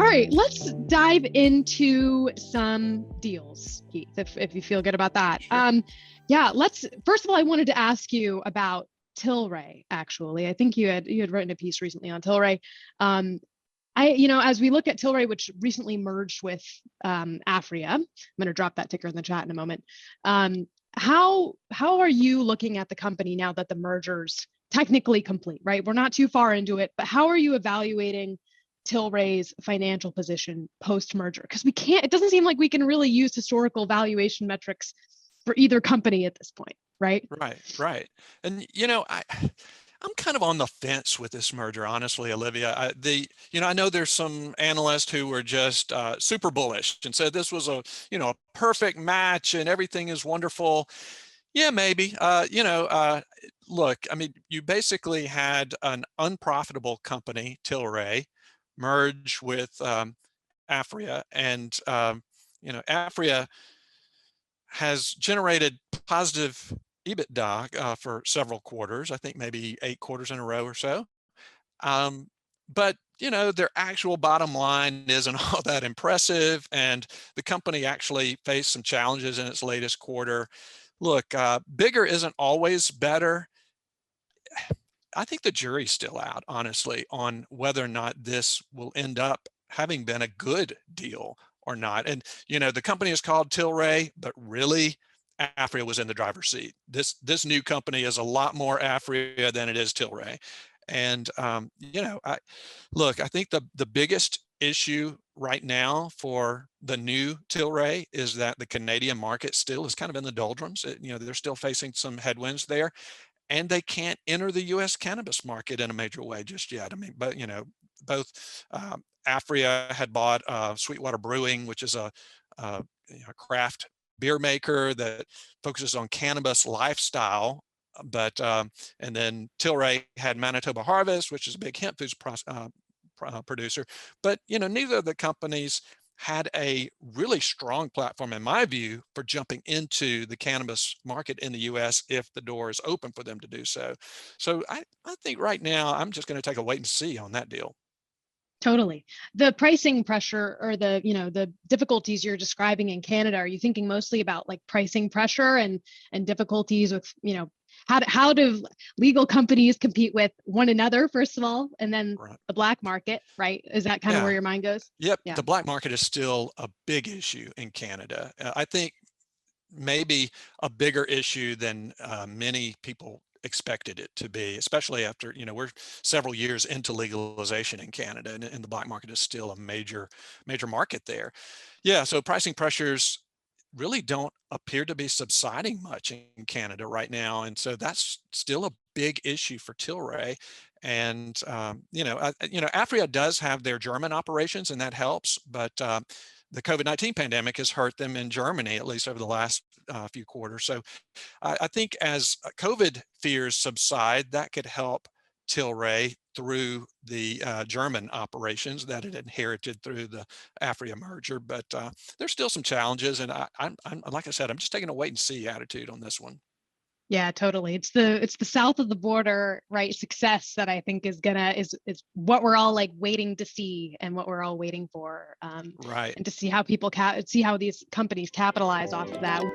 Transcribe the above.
right, let's dive into some deals, Keith, if you feel good about that. Sure. Yeah, first of all, I wanted to ask you about Tilray, actually. I think you had written a piece recently on Tilray. Um, as we look at Tilray, which recently merged with Aphria, I'm going to drop that ticker in the chat in a moment. How are you looking at the company now that the merger's technically complete, right? We're not too far into it, but how are you evaluating Tilray's financial position post-merger? Because it doesn't seem like we can really use historical valuation metrics for either company at this point, right? Right. And I'm kind of on the fence with this merger, honestly, Olivia. I know there's some analysts who were just super bullish and said this was a perfect match and everything is wonderful. Yeah, maybe. Look, I mean, you basically had an unprofitable company, Tilray, merge with Aphria, and Aphria has generated positive EBITDA for several quarters. I think maybe 8 quarters in a row or so. But their actual bottom line isn't all that impressive, and the company actually faced some challenges in its latest quarter. Look, bigger isn't always better. I think the jury's still out, honestly, on whether or not this will end up having been a good deal or not. And the company is called Tilray, but really, Aphria was in the driver's seat. This new company is a lot more Aphria than it is Tilray. And I think the biggest issue right now for the new Tilray is that the Canadian market still is kind of in the doldrums. They're still facing some headwinds there, and they can't enter the U.S. cannabis market in a major way just yet. I mean, but both Aphria had bought Sweetwater Brewing, which is a craft beer maker that focuses on cannabis lifestyle. But and then Tilray had Manitoba Harvest, which is a big hemp foods producer. But neither of the companies had a really strong platform, in my view, for jumping into the cannabis market in the U.S. if the door is open for them to do so. So I think right now I'm just going to take a wait and see on that deal. Totally. The pricing pressure or the difficulties you're describing in Canada, are you thinking mostly about like pricing pressure and difficulties with, how do legal companies compete with one another, first of all, and then Right. the black market, right? Is that kind of where your mind goes? Yep. Yeah. The black market is still a big issue in Canada. I think maybe a bigger issue than many people expected it to be, especially after, we're several years into legalization in Canada, and the black market is still a major market there. Yeah, so pricing pressures really don't appear to be subsiding much in Canada right now, and so that's still a big issue for Tilray. And Aphria does have their German operations, and that helps, but the COVID-19 pandemic has hurt them in Germany, at least over the last few quarters. So I think as COVID fears subside, that could help Tilray through the German operations that it inherited through the Aphria merger. But there's still some challenges, and I'm like I said, I'm just taking a wait and see attitude on this one. Yeah, totally. It's the south of the border, right? Success that I think is what we're all like waiting to see and what we're all waiting for, Right. and to see how people see how these companies capitalize off of that.